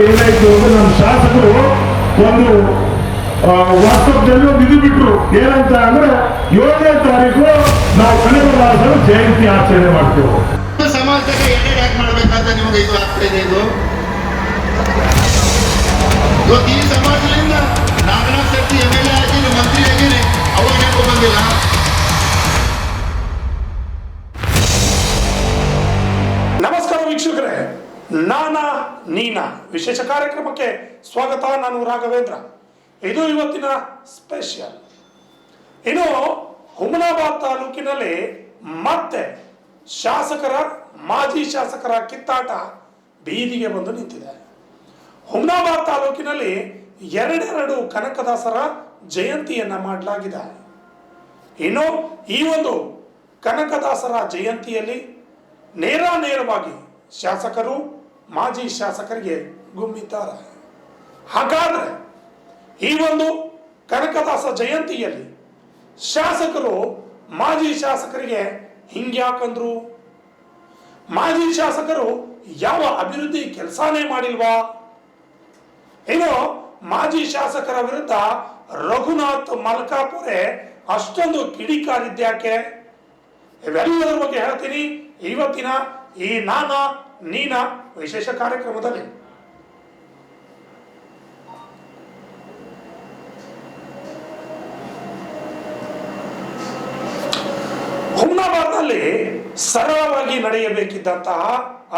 ಏನಾಯ್ತು ಅಂದ್ರೆ ನಮ್ಮ ಶಾಸಕರು ಒಂದು ವಾಟ್ಸಪ್ನಲ್ಲಿ ಒಂದು ಇದು ಬಿಟ್ರು. ಏನಂತ ಅಂದ್ರೆ 7ನೇ ತಾರೀಕು ನಾವು ಕನಕದಾಸರ ಜಯಂತಿ ಆಚರಣೆ ಮಾಡ್ತೇವೆ. ಸಮಾಜದಲ್ಲಿ ಏನೇನು ಯಾಕೆ ಮಾಡ್ಬೇಕಂತ ನಿಮ್ಗೆ ಇದು ಆಗ್ತಾ ಇದೆ. ಇದು ಇವತ್ತು ಈ ಸಮಾಜದಿಂದ ನಾಗನಾಥ್ ಶೆಟ್ಟಿ MLA ಆಗಿನಿ, ಮಂತ್ರಿ ಆಗಿನಿ, ಅವಾಗ ಯಾಕೋ ಬಂದಿಲ್ಲ. ನಮಸ್ಕಾರ ವೀಕ್ಷಕರೇ, ನಾನಾ ನೀನಾ ವಿಶೇಷ ಕಾರ್ಯಕ್ರಮಕ್ಕೆ ಸ್ವಾಗತ. ನಾನು ರಾಘವೇಂದ್ರ. ಇದು ಇವತ್ತಿನ ಸ್ಪೆಷಲ್. ಇನ್ನು ಹುಮನಾಬಾದ್ ತಾಲೂಕಿನಲ್ಲಿ ಮತ್ತೆ ಮಾಜಿ ಶಾಸಕರ ಕಿತ್ತಾಟ ಬೀದಿಗೆ ಬಂದು ನಿಂತಿದೆ. ಹುಮನಾಬಾದ್ ತಾಲೂಕಿನಲ್ಲಿ ಎರಡೆರಡು ಕನಕದಾಸರ ಜಯಂತಿಯನ್ನ ಮಾಡಲಾಗಿದೆ. ಇನ್ನು ಈ ಒಂದು ಕನಕದಾಸರ ಜಯಂತಿಯಲ್ಲಿ ನೇರವಾಗಿ ಶಾಸಕರು ಮಾಜಿ ಶಾಸಕರಿಗೆ ಗುಮ್ಮಿದ್ದಾರೆ. ಹಾಗಾದ್ರೆ ಈ ಒಂದು ಕನಕದಾಸ ಜಯಂತಿಯಲ್ಲಿ ಶಾಸಕರು ಮಾಜಿ ಶಾಸಕರಿಗೆ ಹಿಂಗ್ಯಾಕಂದ್ರು? ಮಾಜಿ ಶಾಸಕರು ಯಾವ ಅಭಿವೃದ್ಧಿ ಕೆಲಸನೇ ಮಾಡಿಲ್ವಾ? ಇನ್ನು ಮಾಜಿ ಶಾಸಕರ ವಿರುದ್ಧ ರಘುನಾಥ್ ಮಲ್ಕಾಪುರೆ ಅಷ್ಟೊಂದು ಕಿಡಿಕಾರಿದ್ಯಾಕೆ? ಇವೆಲ್ಲದರ ಬಗ್ಗೆ ಹೇಳ್ತೀನಿ ಇವತ್ತಿನ ಈ ನಾನಾ ನೀನಾ ವಿಶೇಷ ಕಾರ್ಯಕ್ರಮದಲ್ಲಿ. ಹುಮನಾಬಾದ್ನಲ್ಲಿ ಸರಳವಾಗಿ ನಡೆಯಬೇಕಿದ್ದಂತಹ,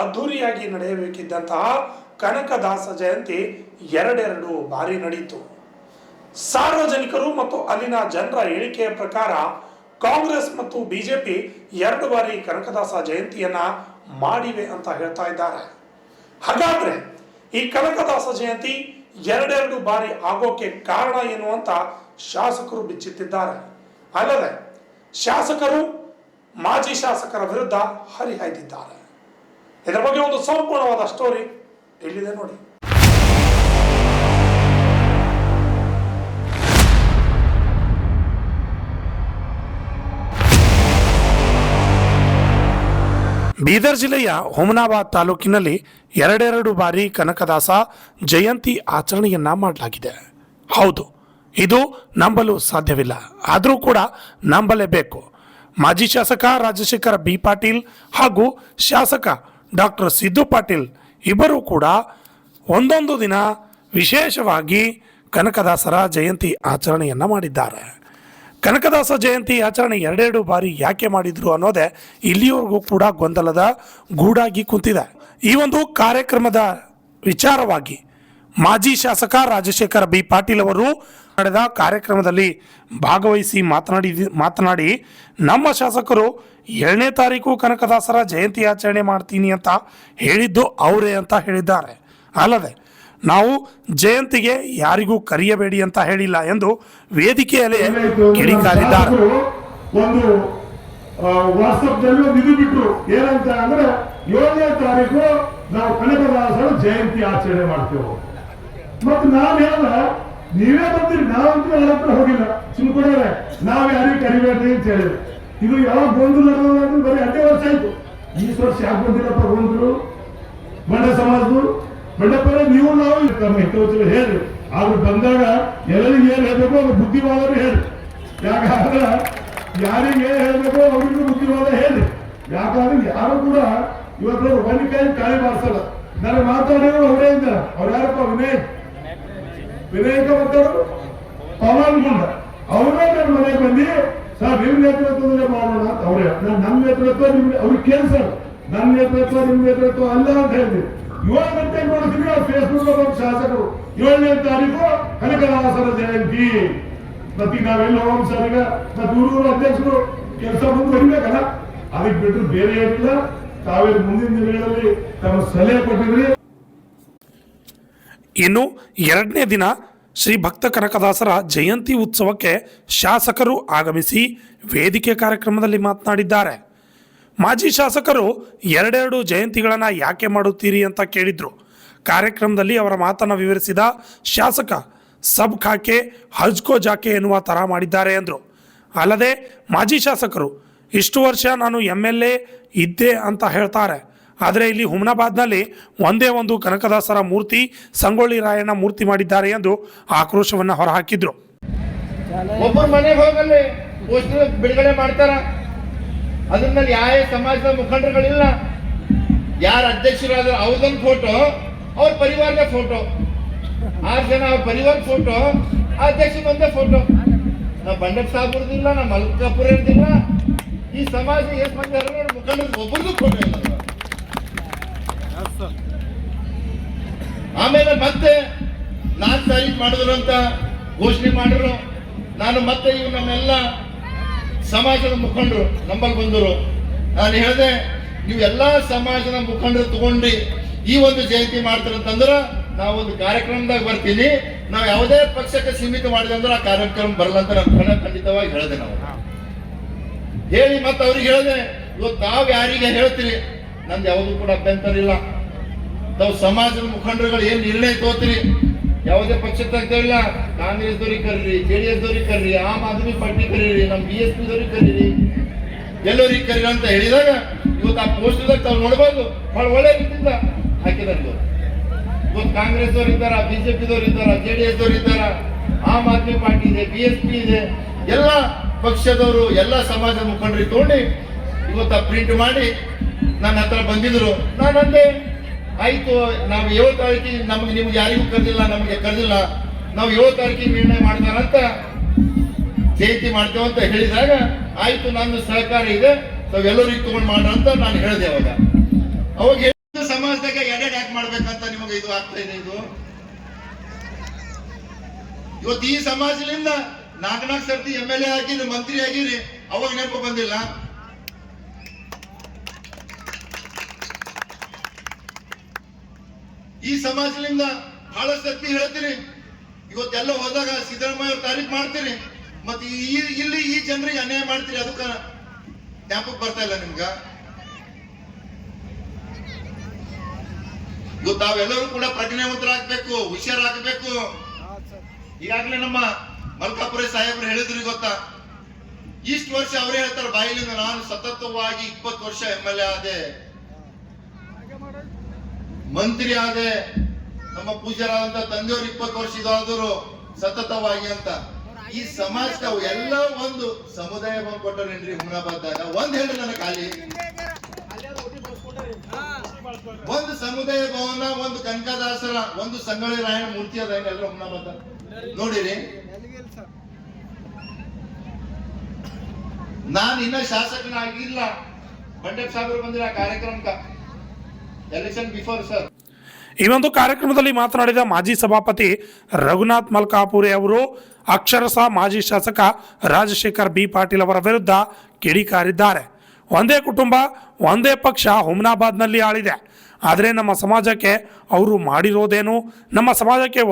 ಅದ್ಧೂರಿಯಾಗಿ ನಡೆಯಬೇಕಿದ್ದಂತಹ ಕನಕದಾಸ ಜಯಂತಿ ಎರಡೆರಡು ಬಾರಿ ನಡೆಯಿತು. ಸಾರ್ವಜನಿಕರು ಮತ್ತು ಅಲ್ಲಿನ ಜನರ ಹೇಳಿಕೆಯ ಪ್ರಕಾರ ಕಾಂಗ್ರೆಸ್ ಮತ್ತು ಬಿಜೆಪಿ 2 ಬಾರಿ ಕನಕದಾಸ ಜಯಂತಿಯನ್ನ ಮಾಡಿವೆ ಅಂತ ಹೇಳ್ತಾ ಇದ್ದಾರೆ. ಹಾಗಾದ್ರೆ ಈ ಕನಕದಾಸ ಜಯಂತಿ ಎರಡೆರಡು ಬಾರಿ ಆಗೋಕೆ ಕಾರಣ ಏನು ಅಂತ ಶಾಸಕರು ಬಿಚ್ಚುತ್ತಿದ್ದಾರೆ. ಅಲ್ಲದೆ ಶಾಸಕರು ಮಾಜಿ ಶಾಸಕರ ವಿರುದ್ಧ ಹರಿಹಾಯ್ದಿದ್ದಾರೆ. ಇದರ ಬಗ್ಗೆ ಒಂದು ಸಂಪೂರ್ಣವಾದ ಸ್ಟೋರಿ ಇಲ್ಲಿದೆ ನೋಡಿ. ಬೀದರ್ ಜಿಲ್ಲೆಯ ಹುಮನಾಬಾದ್ ತಾಲೂಕಿನಲ್ಲಿ ಎರಡೆರಡು ಬಾರಿ ಕನಕದಾಸ ಜಯಂತಿ ಆಚರಣೆಯನ್ನ ಮಾಡಲಾಗಿದೆ. ಹೌದು, ಇದು ನಂಬಲು ಸಾಧ್ಯವಿಲ್ಲ, ಆದರೂ ಕೂಡ ನಂಬಲೇಬೇಕು. ಮಾಜಿ ಶಾಸಕ ರಾಜಶೇಖರ್ ಬಿ ಪಾಟೀಲ್ ಹಾಗೂ ಶಾಸಕ ಡಾಕ್ಟರ್ ಸಿದ್ದು ಪಾಟೀಲ್ ಇಬ್ಬರು ಕೂಡ ಒಂದೊಂದು ದಿನ ವಿಶೇಷವಾಗಿ ಕನಕದಾಸರ ಜಯಂತಿ ಆಚರಣೆಯನ್ನ ಮಾಡಿದ್ದಾರೆ. ಕನಕದಾಸ ಜಯಂತಿ ಆಚರಣೆ ಎರಡೆರಡು ಬಾರಿ ಯಾಕೆ ಮಾಡಿದ್ರು ಅನ್ನೋದೇ ಇಲ್ಲಿಯವರೆಗೂ ಕೂಡ ಗೊಂದಲದ ಗೂಡಾಗಿ ಕುಂತಿದೆ. ಈ ಒಂದು ಕಾರ್ಯಕ್ರಮದ ವಿಚಾರವಾಗಿ ಮಾಜಿ ಶಾಸಕ ರಾಜಶೇಖರ್ ಬಿ ಪಾಟೀಲ್ ಅವರು ನಡೆದ ಕಾರ್ಯಕ್ರಮದಲ್ಲಿ ಭಾಗವಹಿಸಿ ಮಾತನಾಡಿ ನಮ್ಮ ಶಾಸಕರು 7ನೇ ತಾರೀಕು ಕನಕದಾಸರ ಜಯಂತಿ ಆಚರಣೆ ಮಾಡ್ತೀನಿ ಅಂತ ಹೇಳಿದ್ದು ಅವರೇ ಅಂತ ಹೇಳಿದ್ದಾರೆ. ಅಲ್ಲದೆ ನಾವು ಜಯಂತಿಗೆ ಯಾರಿಗೂ ಕರೆಯಬೇಡಿ ಅಂತ ಹೇಳಿಲ್ಲ ಎಂದು ವೇದಿಕೆಯಲ್ಲಿ ಕಿಡಿಕಾರಿದ್ದಾರೆ. ಒಂದು ವಾಟ್ಸಪ್ನಲ್ಲಿ ಒಂದು ಇದು ಬಿಟ್ರು. ಏನಂತ ಅಂದ್ರೆ 7ನೇ ತಾರೀಕು ನಾವು ಕನಕದಾಸರ ಜಯಂತಿ ಆಚರಣೆ ಮಾಡ್ತೇವೆ. ಮತ್ತೆ ನಾವ್ ಹೇಳ ನೀವೇ ಬರ್ತೀರಿ, ನಾವಂತೂ ಯಾರ ಹೋಗಿಲ್ಲ, ಸುಮ್ಕೊಂಡ್ರೆ ನಾವ್ ಯಾರಿಗೂ ಕರಿಬೇಡ್ರಿ ಅಂತ ಹೇಳಿದ್ರು. ಇದು ಯಾವಾಗ ಗೊಂದಲ ಬರೀ 2 ವರ್ಷ ಆಯ್ತು. ಈ ವರ್ಷ ಯಾಕೆ ಬಂದಿರಪ್ಪ ಗೊಂದಲು? ಬಂಡ ಸಮಾಜದ್ದು ಬಂಡಪ್ಪ ನೀವು ನಾವು ತಮ್ಮ ಹಿತವಚನ ಹೇಳ್ರಿ. ಆದ್ರೂ ಬಂದಾಗ ಎಲ್ಲರಿಗೂ ಏನ್ ಹೇಳ್ಬೇಕು ಅವ್ರ ಬುದ್ಧಿವಾದರು ಹೇಳ್ರಿ. ಯಾಕಂದ್ರೆ ಯಾರಿಗೆ ಏನ್ ಹೇಳ್ಬೇಕು ಅವ್ರಿಗೂ ಬುದ್ಧಿವಾದ ಹೇಳ್ರಿ. ಯಾಕಂದ್ರೆ ಯಾರು ಕೂಡ ಇವತ್ತು ಒಂದು ಕೈ ಕಾಯಿ ಬಾರಿಸಲ್ಲ. ನಾನು ಮಾತಾಡಿದ್ರು ಅವರೇ ಇದ್ದಾರೆ. ಅವ್ರು ಯಾರಪ್ಪ? ವಿನಾಯಕ ಮಾತಾಡೋರು ಪವನ್ ಗುಂಡ ಅವರೇ ನನ್ನ ಮನೆಗೆ ಬಂದು ಸರ್ ನಿಮ್ ನೇತೃತ್ವದಲ್ಲೇ ಮಾಡೋಣ ಅಂತ ಅವ್ರೇ. ನನ್ನ ನೇತೃತ್ವ ನಿಮ್ಗೆ ಅವ್ರಿಗೆ ಕೇಳಿಸಲ್ಲ. ನನ್ನ ನೇತೃತ್ವ ನಿಮ್ ನೇತೃತ್ವ ಅಲ್ಲ ಅಂತ ಹೇಳಿದ್ವಿ. 7 ಗಂಟೆಗೆ ನೋಡಿದ್ವಿ ಫೇಸ್ಬುಕ್ ಶಾಸಕರು 7ನೇ ತಾರೀಕು ಕನಕದಾಸರ ಜಯಂತಿ. ಮತ್ತೆ ನಾವೆಲ್ಲ ಹೋಗೋಣ ಸರ್. ಈಗ ಮತ್ತೆ ಊರೂರು ಅಧ್ಯಕ್ಷರು ಕೆಲಸ ಮುಂದುವರಿಬೇಕಲ್ಲ, ಅದಕ್ಕೆ ಬಿಟ್ಟರು ಬೇರೆ ಏನಿಲ್ಲ. ತಾವೇ ಮುಂದಿನ ದಿನಗಳಲ್ಲಿ ತಮ್ಮ ಸಲಹೆ ಕೊಟ್ಟಿದ್ರಿ. ಇನ್ನು 2ನೇ ದಿನ ಶ್ರೀ ಭಕ್ತ ಕನಕದಾಸರ ಜಯಂತಿ ಉತ್ಸವಕ್ಕೆ ಶಾಸಕರು ಆಗಮಿಸಿ ವೇದಿಕೆ ಕಾರ್ಯಕ್ರಮದಲ್ಲಿ ಮಾತನಾಡಿದ್ದಾರೆ. ಮಾಜಿ ಶಾಸಕರು ಎರಡೆರಡು ಜಯಂತಿಗಳನ್ನು ಯಾಕೆ ಮಾಡುತ್ತೀರಿ ಅಂತ ಕೇಳಿದ್ರು. ಕಾರ್ಯಕ್ರಮದಲ್ಲಿ ಅವರ ಮಾತನ್ನು ವಿವರಿಸಿದ ಶಾಸಕ ಸಬ್ ಖಾಕೆ ಹಜ್ಕೋ ಜಾಕೆ ಎನ್ನುವ ಥರ ಮಾಡಿದ್ದಾರೆ ಎಂದರು. ಅಲ್ಲದೆ ಮಾಜಿ ಶಾಸಕರು ಇಷ್ಟು ವರ್ಷ ನಾನು MLA ಇದ್ದೆ ಅಂತ ಹೇಳ್ತಾರೆ, ಆದರೆ ಇಲ್ಲಿ ಹುಮನಾಬಾದ್ನಲ್ಲಿ ಒಂದೇ ಒಂದು ಕನಕದಾಸರ ಮೂರ್ತಿ ಸಂಗೊಳ್ಳಿ ರಾಯಣ್ಣ ಮೂರ್ತಿ ಮಾಡಿದ್ದಾರೆ ಎಂದು ಆಕ್ರೋಶವನ್ನು ಹೊರಹಾಕಿದ್ರು. ಒಬ್ಬರು ಮನೆಗೆ ಹೋಗಲ್ಲಿ ಪೋಸ್ಟರ್ ಬಿಡುಗಡೆ ಮಾಡ್ತಾರ, ಅದ್ರ ಮೇಲೆ ಯಾವ ಸಮಾಜದ ಮುಖಂಡರುಗಳಿಲ್ಲ, ಯಾರ ಅಧ್ಯಕ್ಷರಾದ ಅವ್ರದೊಂದು ಫೋಟೋ, ಅವ್ರ ಪರಿವಾರದ ಫೋಟೋ, 6 ಜನ ಅವ್ರ ಪರಿವಾರ ಫೋಟೋ, ಅಧ್ಯಕ್ಷ ಒಂದೇ ಫೋಟೋ. ನಾವು ಬಂಡಪ್ ಸಾಬ್ರದಿಲ್ಲ, ನಮ್ಮ ಮಲ್ಕಾಪುರ ಇರ್ದಿಲ್ಲ, ಈ ಸಮಾಜ ಎಷ್ಟು ಮಂದಿ ಮುಖಂಡರು ಒಬ್ಬರದು ಫೋಟೋ ಇಲ್ಲ. ಆಮೇಲೆ ಮತ್ತೆ 4 ತಾರೀಕು ಮಾಡಿದ್ರು ಅಂತ ಘೋಷಣೆ ಮಾಡಿದ್ರು. ನಾನು ಮತ್ತೆ ಇವು ನಮ್ಮೆಲ್ಲ ಸಮಾಜದ ಮುಖಂಡರು ನಂಬಲ್ಲಿ ಬಂದರು. ನಾನು ಹೇಳಿದೆ, ನೀವು ಎಲ್ಲಾ ಸಮಾಜದ ಮುಖಂಡರು ತಗೊಂಡು ಈ ಒಂದು ಜಯಂತಿ ಮಾಡ್ತಾರಂತಂದ್ರೆ ನಾವೊಂದು ಕಾರ್ಯಕ್ರಮದಾಗ ಬರ್ತೀನಿ, ನಾವು ಯಾವುದೇ ಪಕ್ಷಕ್ಕೆ ಸೀಮಿತ ಮಾಡಿದೆ ಅಂದ್ರೆ ಆ ಕಾರ್ಯಕ್ರಮ ಬರಲ್ಲ ಅಂತ ನಾನು ಖಂಡಿತವಾಗಿ ಹೇಳಿದೆ. ನಾವು ಹೇಳಿ ಮತ್ತೆ ಅವ್ರಿಗೆ ಹೇಳಿದೆ, ಇವತ್ತು ನಾವು ಯಾರಿಗೆ ಹೇಳ್ತೀರಿ ನಂದು ಯಾವುದೂ ಕೂಡ ಅಭ್ಯಂತರ ಇಲ್ಲ. ತಾವು ಸಮಾಜದ ಮುಖಂಡರುಗಳು ಏನ್ ನಿರ್ಣಯ ತಗೋತೀರಿ, ಯಾವುದೇ ಪಕ್ಷ ತೆಗ್ದಿಲ್ಲ, ಕಾಂಗ್ರೆಸ್ ದವ್ರಿಗೆ ಕರೀರಿ, JDS ದವ್ರಿಗೆ ಕರೀರಿ, ಆಮ್ ಆದ್ಮಿ ಪಾರ್ಟಿ ಕರೀರಿ, ನಮ್ಮ BSP ದವ್ರಿಗೆ ಕರೀರಿ, ಎಲ್ಲರಿಗೆ ಕರೀರಿ ಅಂತ ಹೇಳಿದಾಗ ಇವತ್ತು ಆ ಪೋಸ್ಟರ್ದಾಗ ತಾವು ನೋಡ್ಬೋದು, ಬಹಳ ಒಳ್ಳೆ ರೀತಿಯಿಂದ ಹಾಕಿದಾರೆ. ಇವತ್ತು ಕಾಂಗ್ರೆಸ್ ದವ್ರು ಇದ್ದಾರ, BJP ದವ್ರು ಇದ್ದಾರ, JDS ದವ್ರು ಇದ್ದಾರ, ಆಮ್ ಆದ್ಮಿ ಪಾರ್ಟಿ ಇದೆ, BSP ಇದೆ, ಎಲ್ಲ ಪಕ್ಷದವರು ಎಲ್ಲ ಸಮಾಜದ ಮುಖಂಡರಿಗೆ ತಗೊಂಡು ಇವತ್ತು ಪ್ರಿಂಟ್ ಮಾಡಿ ನನ್ನ ಹತ್ರ ಬಂದಿದ್ರು. ನಾನು ಅಂದೆ, ಆಯ್ತು, ನಾವು 7 ತಾರೀಕಿಗೆ ನಿಮ್ಗೆ ಯಾರಿಗೂ ಕರೆದಿಲ್ಲ, ನಮಗೆ ಕರೆದಿಲ್ಲ, ನಾವು 7 ತಾರೀಕಿಗೆ ನಿರ್ಣಯ ಮಾಡ್ತಾರಂತ ಜಯಂತಿ ಮಾಡ್ತೇವೆ ಅಂತ ಹೇಳಿದಾಗ, ಆಯ್ತು ನನ್ನ ಸಹಕಾರ ಇದೆ, ತಾವೆಲ್ಲರಿಗೂ ತಗೊಂಡು ಮಾಡ್ರ ಅಂತ ನಾನು ಹೇಳಿದೆ. ಅವಾಗ ಸಮಾಜದಾಗ ಎಡೆ ಯಾಕೆ ಮಾಡ್ಬೇಕಂತ ನಿಮಗೆ ಇದು ಆಗ್ತಾ ಇದೆ. ಇದು ಇವತ್ತು ಈ ಸಮಾಜದಿಂದ 4 ಸರ್ತಿ MLA ಆಗಿರಿ, ಮಂತ್ರಿ ಆಗಿರಿ, ಅವಾಗ ನೆನಪು ಬಂದಿಲ್ಲ. ಈ ಸಮಾಜದಿಂದ ಬಹಳಷ್ಟು ಸರ್ತಿ ಹೇಳ್ತೀರಿ, ಇವತ್ತೆಲ್ಲ ಹೋದಾಗ ಸಿದ್ದರಾಮಯ್ಯ ಅವ್ರ ತಾರೀಫ್ ಮಾಡ್ತೀರಿ, ಮತ್ತೆ ಇಲ್ಲಿ ಈ ಜನರಿಗೆ ಅನ್ಯಾಯ ಮಾಡ್ತೀರಿ, ಅದಕ್ಕ ಜ್ಞಾಪಕ ಬರ್ತಾ ಇಲ್ಲ ನಿಮ್ಗ. ಇವತ್ತು ತಾವೆಲ್ಲರೂ ಕೂಡ ಪ್ರಜ್ಞಾವಂತರಾಗಬೇಕು, ಹುಷಾರಾಗಬೇಕು. ಈಗಾಗಲೇ ನಮ್ಮ ಮಲ್ಕಾಪುರ ಸಾಹೇಬ್ರು ಹೇಳಿದ್ರು, ಗೊತ್ತಾ, ಇಷ್ಟು ವರ್ಷ ಅವರೇ ಹೇಳ್ತಾರೆ ಬಾಯಿಲಿಂದ, ನಾನು ಸತತವಾಗಿ 20 ವರ್ಷ MLA ಆದೆ, ಮಂತ್ರಿ ಆದೆ, ನಮ್ಮ ಪೂಜ್ಯರಾದಂತ ತಂದೆಯವರು 20 ವರ್ಷ ಇದಾದರು ಸತತವಾಗಿ ಅಂತ. ಈ ಸಮಾಜದ ಎಲ್ಲ ಒಂದು ಸಮುದಾಯ ಭವನ ಕೊಟ್ಟರೇನ್ರಿ ಹುಮನಾಬಾದ್ದಾಗ? ಒಂದ್ ಹೇಳಿ ನನಗೆ ಖಾಲಿ ಒಂದು ಸಮುದಾಯ ಭವನ, ಒಂದು ಕನಕದಾಸರ, ಒಂದು ಸಂಗೊಳ್ಳಿ ರಾಯಣ್ಣ ಮೂರ್ತಿ ಅದ ಎಲ್ಲ ಹುಮನಾಬಾದ ನೋಡಿರಿ. ನಾನು ಇನ್ನ ಶಾಸಕನಾಗಿಲ್ಲ, ಬಂಡೆಪ್ ಸಾಗರ್ ಬಂದಿರ ಕಾರ್ಯಕ್ರಮಕ್ಕೆ ಎಲೆಕ್ಷನ್ ಬಿಫೋರ್ ಸರ್. ಈ ಒಂದು ಕಾರ್ಯಕ್ರಮದಲ್ಲಿ ಮಾತನಾಡಿದ ಮಾಜಿ ಸಭಾಪತಿ ರಘುನಾಥ್ ಮಲ್ಕಾಪುರೆ ಅವರು ಅಕ್ಷರಶಃ ಮಾಜಿ ಶಾಸಕ ರಾಜಶೇಖರ್ ಬಿ ಪಾಟೀಲ್ ಅವರ ವಿರುದ್ಧ ಕಿಡಿಕಾರಿದ್ದಾರೆ. ಒಂದೇ ಕುಟುಂಬ, ಒಂದೇ ಪಕ್ಷ ಹುಮನಾಬಾದ್ನಲ್ಲಿ ಆಳಿದೆ, ಆದರೆ ನಮ್ಮ ಸಮಾಜಕ್ಕೆ ಅವರು ಮಾಡಿರೋದೇನು? ನಮ್ಮ ಸಮಾಜಕ್ಕೆ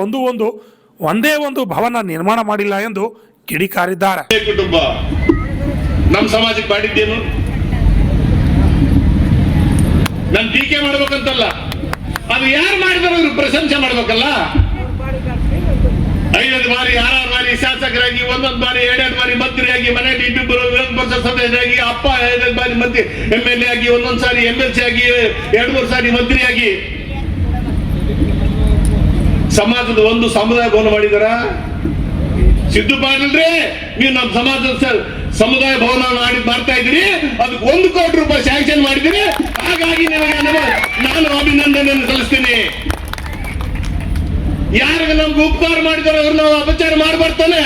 ಒಂದೇ ಒಂದು ಭವನ ನಿರ್ಮಾಣ ಮಾಡಿಲ್ಲ ಎಂದು ಕಿಡಿಕಾರಿದ್ದಾರೆ. ಕುಟುಂಬ ನಮ್ಮ ಸಮಾಜಕ್ಕೆ ಮಾಡಿದ್ದೇನು? ನಾನು ಟೀಕೆ ಮಾಡ್ಬೇಕಂತಲ್ಲ, ಅದು ಯಾರು ಮಾಡಿದಾರೆ ಅವ್ರಿಗೆ ಪ್ರಶಂಸೆ ಮಾಡ್ಬೇಕಲ್ಲ. 5 ಬಾರಿ 6 ಬಾರಿ ಶಾಸಕರಾಗಿ, 1 ಬಾರಿ 2 ಬಾರಿ ಮಂತ್ರಿಯಾಗಿ, ಮನೆಯಲ್ಲಿ 2 ವಿರೋಧ ಪಕ್ಷ ಸದಸ್ಯರಾಗಿ, ಅಪ್ಪ 5 ಬಾರಿ ಮಂತ್ರಿ MLA ಆಗಿ, 1 ಸಾರಿ MLC ಆಗಿ, 2-3 ಸಾರಿ ಮಂತ್ರಿಯಾಗಿ ಸಮಾಜದ ಒಂದು ಸಮುದಾಯ ಭವನ ಮಾಡಿದಾರ. ಸಿದ್ದು ಪಾಟೀಲ್ರೆ, ನೀವು ನಮ್ಮ ಸಮಾಜದ ಸಮುದಾಯ ಭವನ ಮಾಡ್ತಾ ಇದ್ರಿ, ಅದಕ್ಕೆ 1 ಕೋಟಿ ರೂಪಾಯಿ ಸ್ಯಾಂಕ್ಷನ್ ಮಾಡಿದಿರಿ. ಹಾಗಾಗಿ ನಿಮಗೆ ನಾನು ಅಭಿನಂದನೆಯನ್ನು ಸಲ್ಲಿಸ್ತೀನಿ. ಯಾರಿಗೆ ನಮ್ಗೆ ಉಪಕಾರ ಮಾಡಿದಾರೆ ಅವ್ರನ್ನ ನಾವು ಅಪಚಾರ ಮಾಡ್ಬಾರ್ತಾನೆ,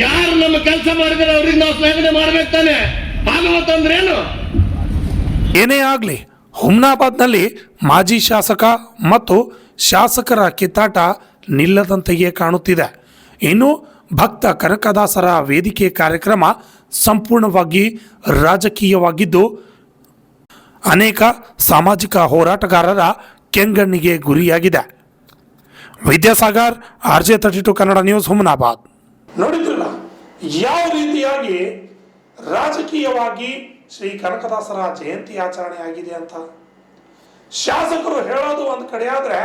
ಯಾರು ನಮ್ಮ ಕೆಲಸ ಮಾಡಿದಾರೆ ಅವ್ರಿಗೆ ನಾವು ಶ್ಲಾಘನೆ ಮಾಡ್ಬೇಕು ತಾನೆ. ಹಾಗಂದ್ರೇನು? ಏನೇ ಆಗಲಿ, ಹುಮನಾಬಾದ್ನಲ್ಲಿ ಮಾಜಿ ಶಾಸಕ ಮತ್ತು ಶಾಸಕರ ಕಿತ್ತಾಟ ನಿಲ್ಲದಂತೆಯೇ ಕಾಣುತ್ತಿದೆ. ಇನ್ನು ಭಕ್ತ ಕನಕದಾಸರ ವೇದಿಕೆ ಕಾರ್ಯಕ್ರಮ ಸಂಪೂರ್ಣವಾಗಿ ರಾಜಕೀಯವಾಗಿದ್ದು ಅನೇಕ ಸಾಮಾಜಿಕ ಹೋರಾಟಗಾರರ ಕೆಂಗಣ್ಣಿಗೆ ಗುರಿಯಾಗಿದೆ. Vidyasagar, RJ32 Kannada news, Humnabad. ನೋಡಿದ್ರಲ್ಲ ಯಾವ ರೀತಿಯಾಗಿ ರಾಜಕೀಯವಾಗಿ ಶ್ರೀ ಕನಕದಾಸರ ಜಯಂತಿ ಆಚರಣೆ ಆಗಿದೆ ಅಂತ. ಶಾಸಕರು ಹೇಳೋದು ಒಂದು ಕಡೆ ಆದ್ರೆ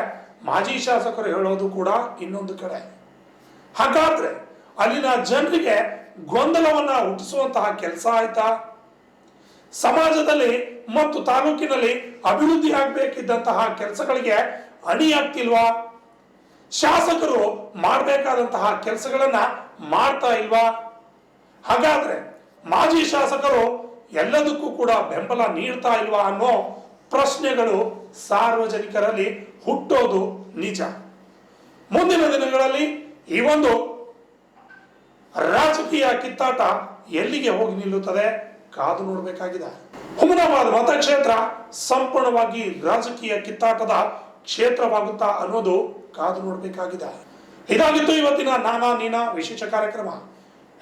ಮಾಜಿ ಶಾಸಕರು ಹೇಳೋದು ಕೂಡ ಇನ್ನೊಂದು ಕಡೆ. ಹಾಗಾದ್ರೆ ಅಲ್ಲಿನ ಜನರಿಗೆ ಗೊಂದಲವನ್ನ ಹುಟ್ಟಿಸುವಂತಹ ಕೆಲಸ ಆಯ್ತಾ? ಸಮಾಜದಲ್ಲಿ ಮತ್ತು ತಾಲೂಕಿನಲ್ಲಿ ಅಭಿವೃದ್ಧಿ ಆಗಬೇಕಿದ್ದಂತಹ ಕೆಲಸಗಳಿಗೆ ಅಣಿಯಾಗ್ತಿಲ್ವಾ? ಶಾಸಕರು ಮಾಡಬೇಕಾದಂತಹ ಕೆಲಸಗಳನ್ನ ಮಾಡ್ತಾ ಇಲ್ವಾ? ಹಾಗಾದ್ರೆ ಮಾಜಿ ಶಾಸಕರು ಎಲ್ಲದಕ್ಕೂ ಕೂಡ ಬೆಂಬಲ ನೀಡ್ತಾ ಇಲ್ವಾ ಅನ್ನೋ ಪ್ರಶ್ನೆಗಳು ಸಾರ್ವಜನಿಕರಲ್ಲಿ ಹುಟ್ಟೋದು ನಿಜ. ಮುಂದಿನ ದಿನಗಳಲ್ಲಿ ಈ ಒಂದು ರಾಜಕೀಯ ಕಿತ್ತಾಟ ಎಲ್ಲಿಗೆ ಹೋಗಿ ನಿಲ್ಲುತ್ತದೆ ಕಾದು ನೋಡಬೇಕಾಗಿದೆ. ಹುಮನಾಬಾದ್ ಮತಕ್ಷೇತ್ರ ಸಂಪೂರ್ಣವಾಗಿ ರಾಜಕೀಯ ಕಿತ್ತಾಟದ ಕ್ಷೇತ್ರವಾಗುತ್ತಾ ಅನ್ನೋದು ಕಾದು ನೋಡಬೇಕಾಗಿದೆ. ಇದಾಗಿತ್ತು ಇವತ್ತಿನ ನಾನಾ ನೀನಾ ವಿಶೇಷ ಕಾರ್ಯಕ್ರಮ.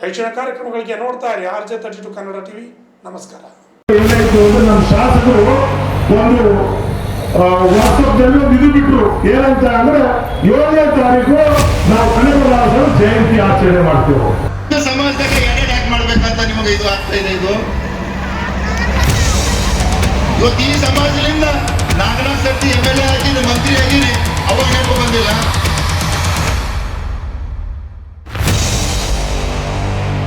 ಹೆಚ್ಚಿನ ಕಾರ್ಯಕ್ರಮಗಳಿಗೆ ನೋಡ್ತಾ ಇರಿ RJ32 ಕನ್ನಡ ಟಿವಿ. ನಮಸ್ಕಾರ. ಏನಾಯ್ತು ಅಂದ್ರೆ ನಮ್ಮ ಶಾಸಕರು ಒಂದು ವಾಟ್ಸಪ್ನಲ್ಲಿ ಒಂದು ಇದು ಬಿಟ್ರು, ಏನಂತ ಅಂದ್ರೆ 7ನೇ ತಾರೀಕು ನಾವು ಕನಕದಾಸರ ಜಯಂತಿ ಆಚರಣೆ ಮಾಡ್ತೇವೆ. ಸಮಾಜದಾಗ ಎಡೆಟ್ ಯಾಕೆ ಮಾಡ್ಬೇಕಂತ ನಿಮಗೆ ಇದು ಆಗ್ತಾ ಇದೆ? ಇದು ಇವತ್ತು ಈ ಸಮಾಜದಿಂದ 4 ಸರ್ತಿ MLA ಆಗಿರಿ, ಮಂತ್ರಿ ಆಗಿರಿ,